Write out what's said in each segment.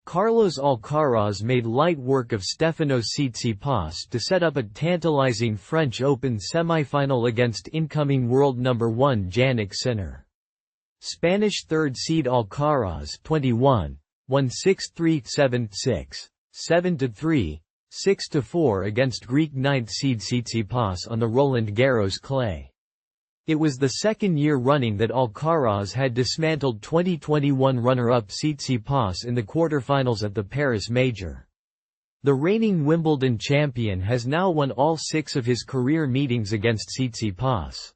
Carlos Alcaraz made light work of Stefanos Tsitsipas to set up a tantalizing French Open semi-final against incoming world number 1 Jannik Sinner. Spanish third seed Alcaraz 21, won 6-3, 7-6, 7-3, 6-4 against Greek ninth seed Tsitsipas on the Roland Garros clay. It was the second year running that Alcaraz had dismantled 2021 runner-up Tsitsipas in the quarterfinals at the Paris Major. The reigning Wimbledon champion has now won all 6 of his career meetings against Tsitsipas.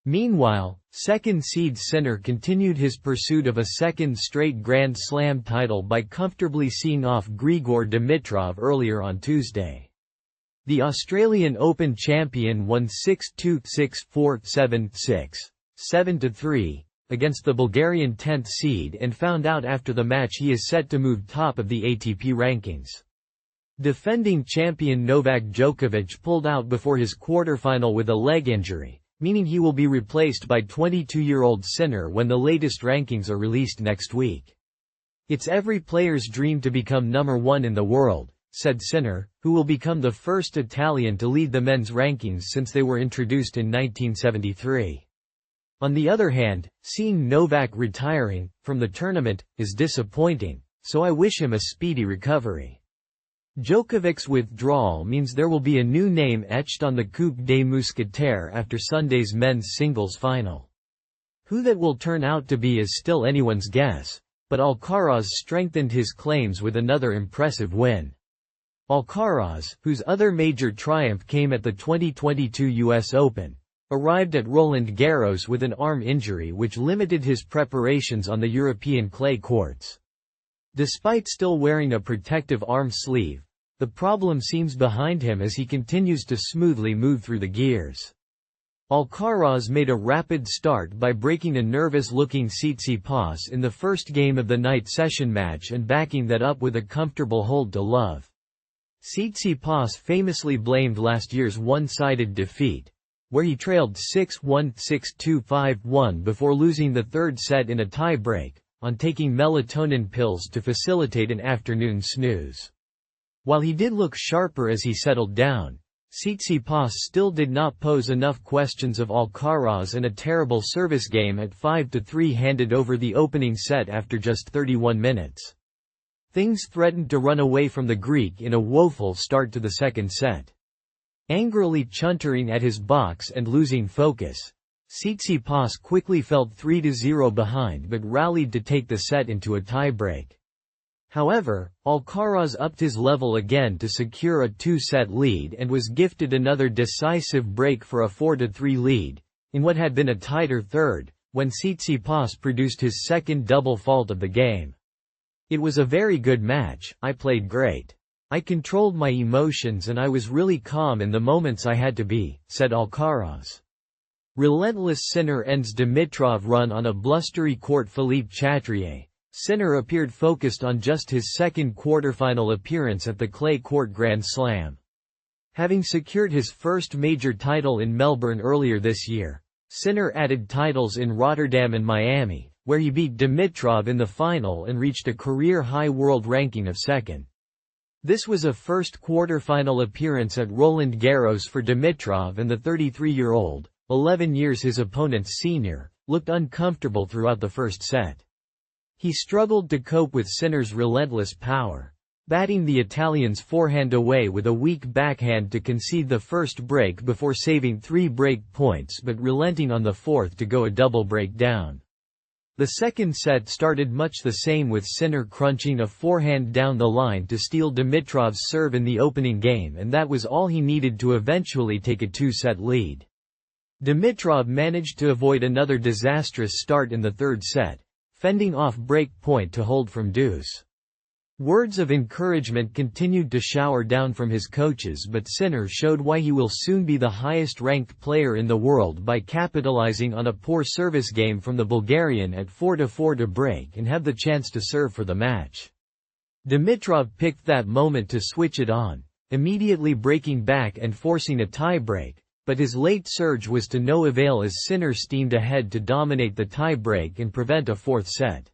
Meanwhile, second seed Sinner continued his pursuit of a second straight Grand Slam title by comfortably seeing off Grigor Dimitrov earlier on Tuesday. The Australian Open champion won 6-2, 6-4, 7-6, 7-3, against the Bulgarian 10th seed and found out after the match he is set to move top of the ATP rankings. Defending champion Novak Djokovic pulled out before his quarterfinal with a leg injury, meaning he will be replaced by 22-year-old Sinner when the latest rankings are released next week. "It's every player's dream to become number 1 in the world," said Sinner, who will become the first Italian to lead the men's rankings since they were introduced in 1973. On the other hand, seeing Novak retiring from the tournament is disappointing, so I wish him a speedy recovery. Djokovic's withdrawal means there will be a new name etched on the Coupe des Mousquetaires after Sunday's men's singles final. Who that will turn out to be is still anyone's guess, but Alcaraz strengthened his claims with another impressive win. Alcaraz, whose other major triumph came at the 2022 US Open, arrived at Roland Garros with an arm injury which limited his preparations on the European clay courts. Despite still wearing a protective arm sleeve, the problem seems behind him as he continues to smoothly move through the gears. Alcaraz made a rapid start by breaking a nervous-looking Tsitsipas in the first game of the night session match and backing that up with a comfortable hold to love. Tsitsipas famously blamed last year's one-sided defeat, where he trailed 6-1, 6-2, 5-1 before losing the third set in a tie-break, on taking melatonin pills to facilitate an afternoon snooze. While he did look sharper as he settled down, Tsitsipas still did not pose enough questions of Alcaraz, and a terrible service game at 5-3 handed over the opening set after just 31 minutes. Things threatened to run away from the Greek in a woeful start to the second set. Angrily chuntering at his box and losing focus, Tsitsipas quickly fell 3-0 behind but rallied to take the set into a tiebreak. However, Alcaraz upped his level again to secure a 2-set lead and was gifted another decisive break for a 4-3 lead, in what had been a tighter third, when Tsitsipas produced his second double fault of the game. "It was a very good match, I played great. I controlled my emotions and I was really calm in the moments I had to be," said Alcaraz. Relentless Sinner ends Dimitrov run on a blustery court. Philippe Chatrier. Sinner appeared focused on just his second quarterfinal appearance at the clay court Grand Slam. Having secured his first major title in Melbourne earlier this year, Sinner added titles in Rotterdam and Miami, where he beat Dimitrov in the final and reached a career-high world ranking of second. This was a first quarterfinal appearance at Roland Garros for Dimitrov, and the 33-year-old, 11 years his opponent's senior, looked uncomfortable throughout the first set. He struggled to cope with Sinner's relentless power, batting the Italian's forehand away with a weak backhand to concede the first break before saving 3 break points but relenting on the fourth to go a double break down. The second set started much the same, with Sinner crunching a forehand down the line to steal Dimitrov's serve in the opening game, and that was all he needed to eventually take a 2-set lead. Dimitrov managed to avoid another disastrous start in the third set, fending off break point to hold from deuce. Words of encouragement continued to shower down from his coaches, but Sinner showed why he will soon be the highest-ranked player in the world by capitalizing on a poor service game from the Bulgarian at 4-4 to break and have the chance to serve for the match. Dimitrov picked that moment to switch it on, immediately breaking back and forcing a tiebreak, but his late surge was to no avail as Sinner steamed ahead to dominate the tiebreak and prevent a fourth set.